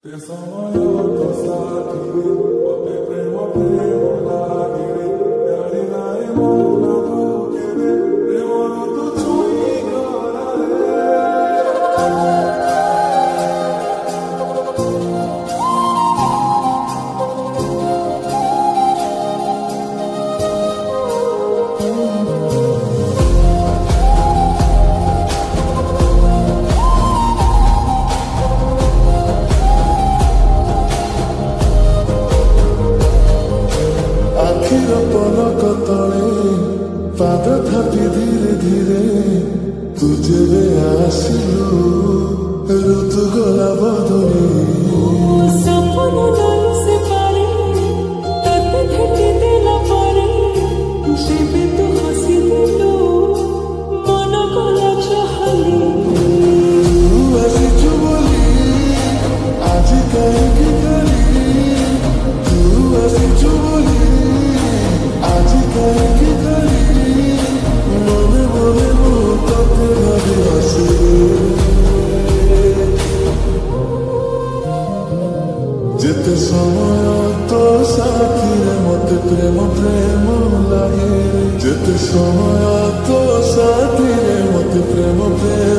Te sono stati, pote premo premo lagere, yari nae mona dukere, premo tu chui garare. आखिर पलक तले पाद थापी धीरे धीरे तुझे रे आसिलु ऋतु गला बदले सपन नाई से पारे तते थके देला पारे जेबे तू हसी दिलु मन गला चाहली आसी चुबली आज कहीं की गली तू आसी चुबली आज कहीं की गली मने मने मुझे भाभी हसी जेते समय तो साथी रे मते प्रेम प्रेम लागे जेते समय तो साथी रे मते प्रेम प्रेम